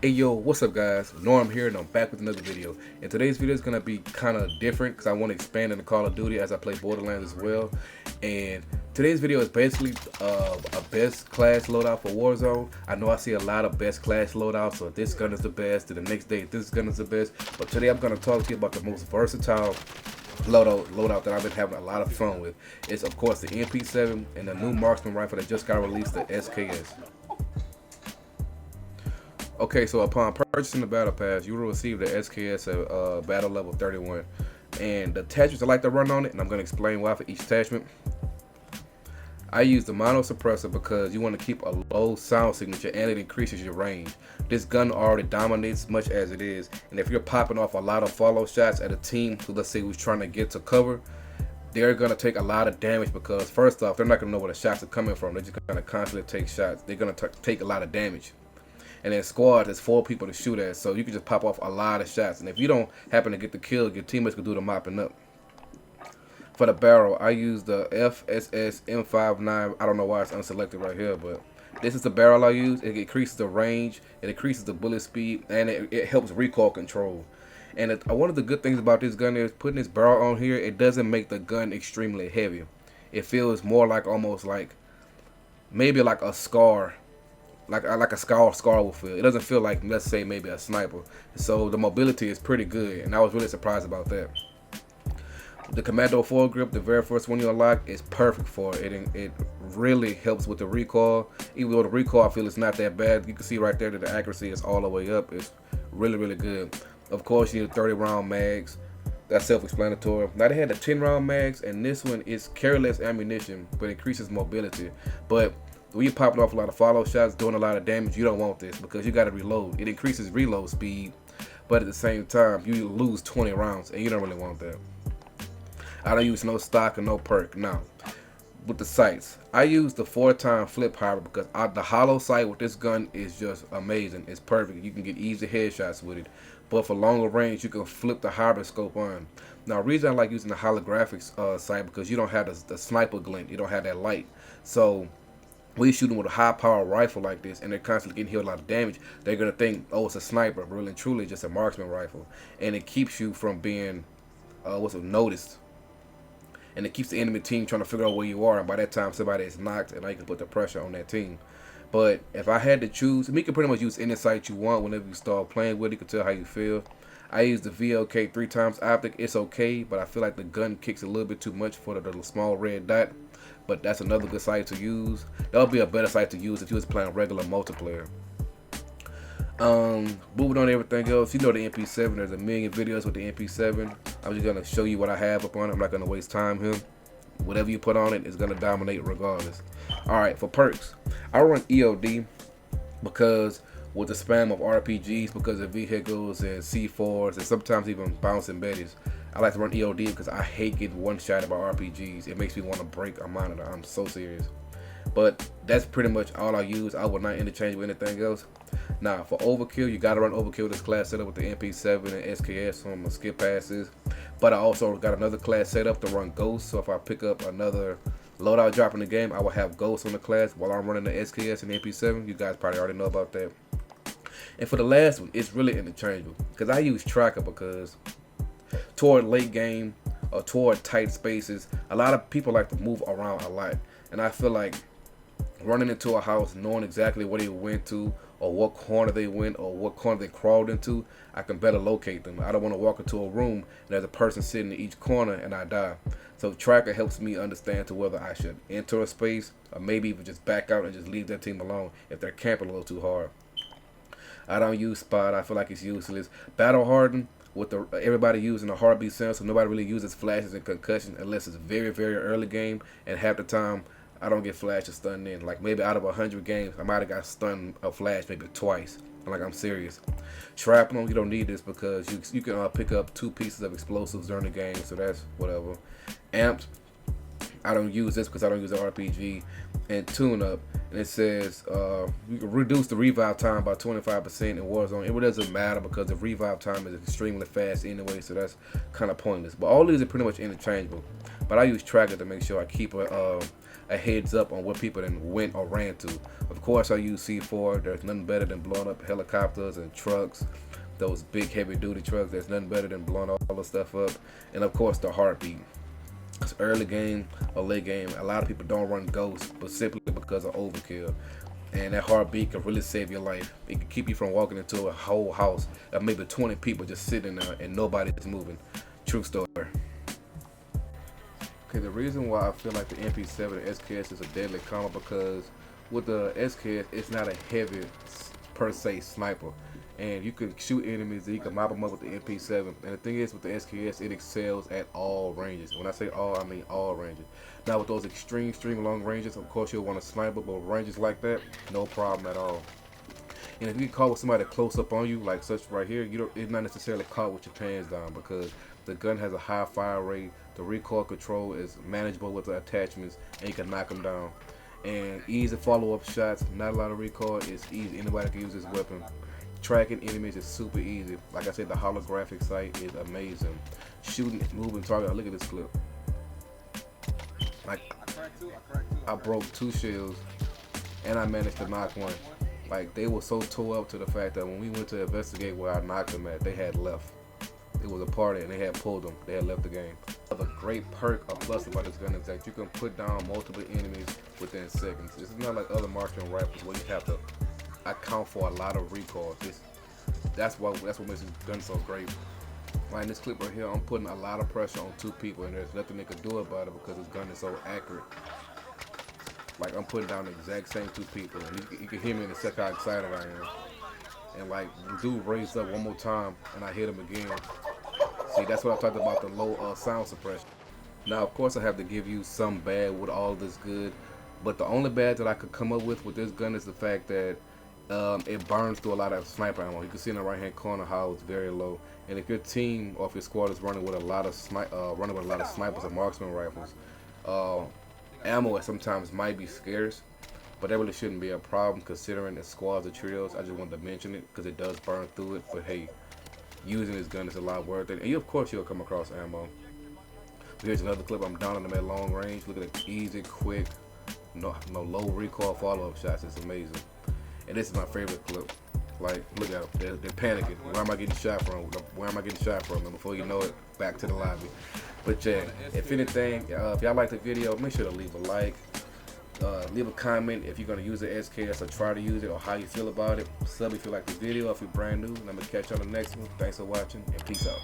Hey yo, what's up guys? Norm here and I'm back with another video. And today's video is going to be kind of different because I want to expand into Call of Duty as I play Borderlands as well. And today's video is basically a best class loadout for Warzone. I know I see a lot of best class loadouts, so this gun is the best, and the next day this gun is the best. But today I'm going to talk to you about the most versatile loadout that I've been having a lot of fun with. It's of course the MP7 and the new marksman rifle that just got released, the SKS. Okay, so upon purchasing the battle pass, you will receive the SKS at battle level 31. And the attachments I like to run on it, and I'm going to explain why for each attachment. I use the mono suppressor because you want to keep a low sound signature and it increases your range. This gun already dominates much as it is, and if you're popping off a lot of follow shots at a team who, let's say, who's trying to get to cover, they're going to take a lot of damage because first off, they're not going to know where the shots are coming from. They're just going to constantly take shots. They're going to take a lot of damage. And then squad, there's 4 people to shoot at, so you can just pop off a lot of shots. And if you don't happen to get the kill, your teammates can do the mopping up. For the barrel, I use the FSS M59. I don't know why it's unselected right here, but this is the barrel I use. It increases the range, it increases the bullet speed, and it helps recoil control. And one of the good things about this gun is putting this barrel on here, it doesn't make the gun extremely heavy. It feels more like almost like maybe like a scar. Like a scar will feel. It doesn't feel like, let's say, maybe a sniper. So the mobility is pretty good, and I was really surprised about that. The Commando foregrip, the very first one you unlock, is perfect for it. It really helps with the recoil. Even though the recoil, I feel it's not that bad. You can see right there that the accuracy is all the way up. It's really good. Of course, you need 30 round mags. That's self-explanatory. Now they had the 10 round mags, and this one is careless ammunition, but increases mobility. But when you're popping off a lot of follow shots, doing a lot of damage, you don't want this because you got to reload. It increases reload speed, but at the same time, you lose 20 rounds, and you don't really want that. I don't use no stock or no perk. Now, with the sights, I use the 4-time flip hybrid because the hollow sight with this gun is just amazing. It's perfect. You can get easy headshots with it. But for longer range, you can flip the hybrid scope on. Now, the reason I like using the holographics sight because you don't have the sniper glint. You don't have that light. So when you're shooting with a high power rifle like this and they're constantly getting hit a lot of damage, they're going to think, oh, it's a sniper. But really and truly, just a marksman rifle. And it keeps you from being noticed. And it keeps the enemy team trying to figure out where you are. And by that time, somebody is knocked and I can put the pressure on that team. But if I had to choose, you can pretty much use any sight you want whenever you start playing with it. You can tell how you feel. I use the VLK 3x optic. It's okay, but I feel like the gun kicks a little bit too much for the little small red dot. But that's another good sight to use. That would be a better sight to use if you was playing regular multiplayer. Moving on to everything else, you know the MP7. There's a million videos with the MP7. I'm just gonna show you what I have up on it. I'm not gonna waste time here. Whatever you put on it is gonna dominate regardless. All right, for perks, I run EOD because with the spam of RPGs, because of vehicles and C4s and sometimes even bouncing betties, I like to run EOD because I hate getting one-shotted by RPGs. It makes me want to break a monitor. I'm so serious. But that's pretty much all I use. I will not interchange with anything else. Now, for overkill, you gotta run overkill this class setup with the MP7 and SKS on my skip passes. But I also got another class set up to run Ghost. So if I pick up another loadout drop in the game, I will have Ghost on the class while I'm running the SKS and the MP7. You guys probably already know about that. And for the last one, it's really interchangeable because I use Tracker because toward late game or toward tight spaces, a lot of people like to move around a lot. And I feel like running into a house, knowing exactly where they went to or what corner they went or what corner they crawled into, I can better locate them. I don't want to walk into a room and there's a person sitting in each corner and I die. So Tracker helps me understand to whether I should enter a space or maybe even just back out and just leave that team alone if they're camping a little too hard. I don't use Spot. I feel like it's useless. Battle Harden, with everybody using a heartbeat sensor, nobody really uses flashes and concussion unless it's very early game, and half the time I don't get flash or stunned in. Like maybe out of 100 games, I might have got stunned a flash maybe twice. Like I'm serious. Shrapnel, you don't need this because you can pick up 2 pieces of explosives during the game, so that's whatever. Amped, I don't use this because I don't use the RPG. And Tune Up, and it says you can reduce the revive time by 25% in Warzone. It really doesn't matter because the revive time is extremely fast anyway, so that's kind of pointless. But all these are pretty much interchangeable. But I use Tracker to make sure I keep a a heads up on what people then went or ran to. Of course, I use C4. There's nothing better than blowing up helicopters and trucks, those big heavy duty trucks. There's nothing better than blowing all the stuff up. And of course, the heartbeat. It's early game or late game. A lot of people don't run ghosts, but simply because of overkill. And that heartbeat can really save your life. It can keep you from walking into a whole house of maybe 20 people just sitting there and nobody's moving. True story. Okay, the reason why I feel like the MP7 and SKS is a deadly combo because with the SKS, it's not a heavy per se sniper, and you can shoot enemies and you can mop them up with the MP7. And the thing is, with the SKS, it excels at all ranges. When I say all, I mean all ranges. Now with those extreme long ranges, of course you'll want to sniper, but ranges like that, no problem at all. And if you get caught with somebody close up on you, like such right here, you don't, it's not necessarily caught with your pants down because the gun has a high fire rate, the recoil control is manageable with the attachments, and you can knock them down. And easy follow-up shots, not a lot of recoil, it's easy. Anybody can use this weapon. Tracking enemies is super easy. Like I said, the holographic sight is amazing. Shooting, moving target. Look at this clip. Like, I broke 2 shells, and I managed to knock one. Like, they were so tore up to the fact that when we went to investigate where I knocked them at, they had left. It was a party and they had pulled them. They had left the game. Another great perk or plus about this gun is that you can put down multiple enemies within seconds. This is not like other marksman rifles where you have to account for a lot of recoil. That's what makes this gun so great. Like in this clip right here, I'm putting a lot of pressure on 2 people, and there's nothing they could do about it because this gun is so accurate. Like I'm putting down the exact same 2 people, and you can hear me in the second how excited I am. And like the dude raised up one more time, and I hit him again. See, that's what I talked about, the low sound suppression. Now, of course, I have to give you some bad with all this good, but the only bad that I could come up with this gun is the fact that it burns through a lot of sniper ammo. You can see in the right-hand corner how it's very low. And if your team or if your squad is running with a lot of snipers and marksman rifles, ammo sometimes might be scarce, but that really shouldn't be a problem considering the squads or trios. I just wanted to mention it because it does burn through it. But hey, using this gun is a lot worth it. And of course you'll come across ammo. Here's another clip. I'm downing them at long range. Look at the easy, quick, no low recoil follow-up shots. It's amazing. And this is my favorite clip. Like, look at them. They're panicking. Where am I getting shot from? Where am I getting shot from? And before you know it, back to the lobby. But yeah, if anything, if y'all like the video, make sure to leave a like. Leave a comment if you're going to use the SKS or try to use it or how you feel about it. Sub if you like the video, if you're brand new. And I'm going to catch you on the next one. Thanks for watching and peace out.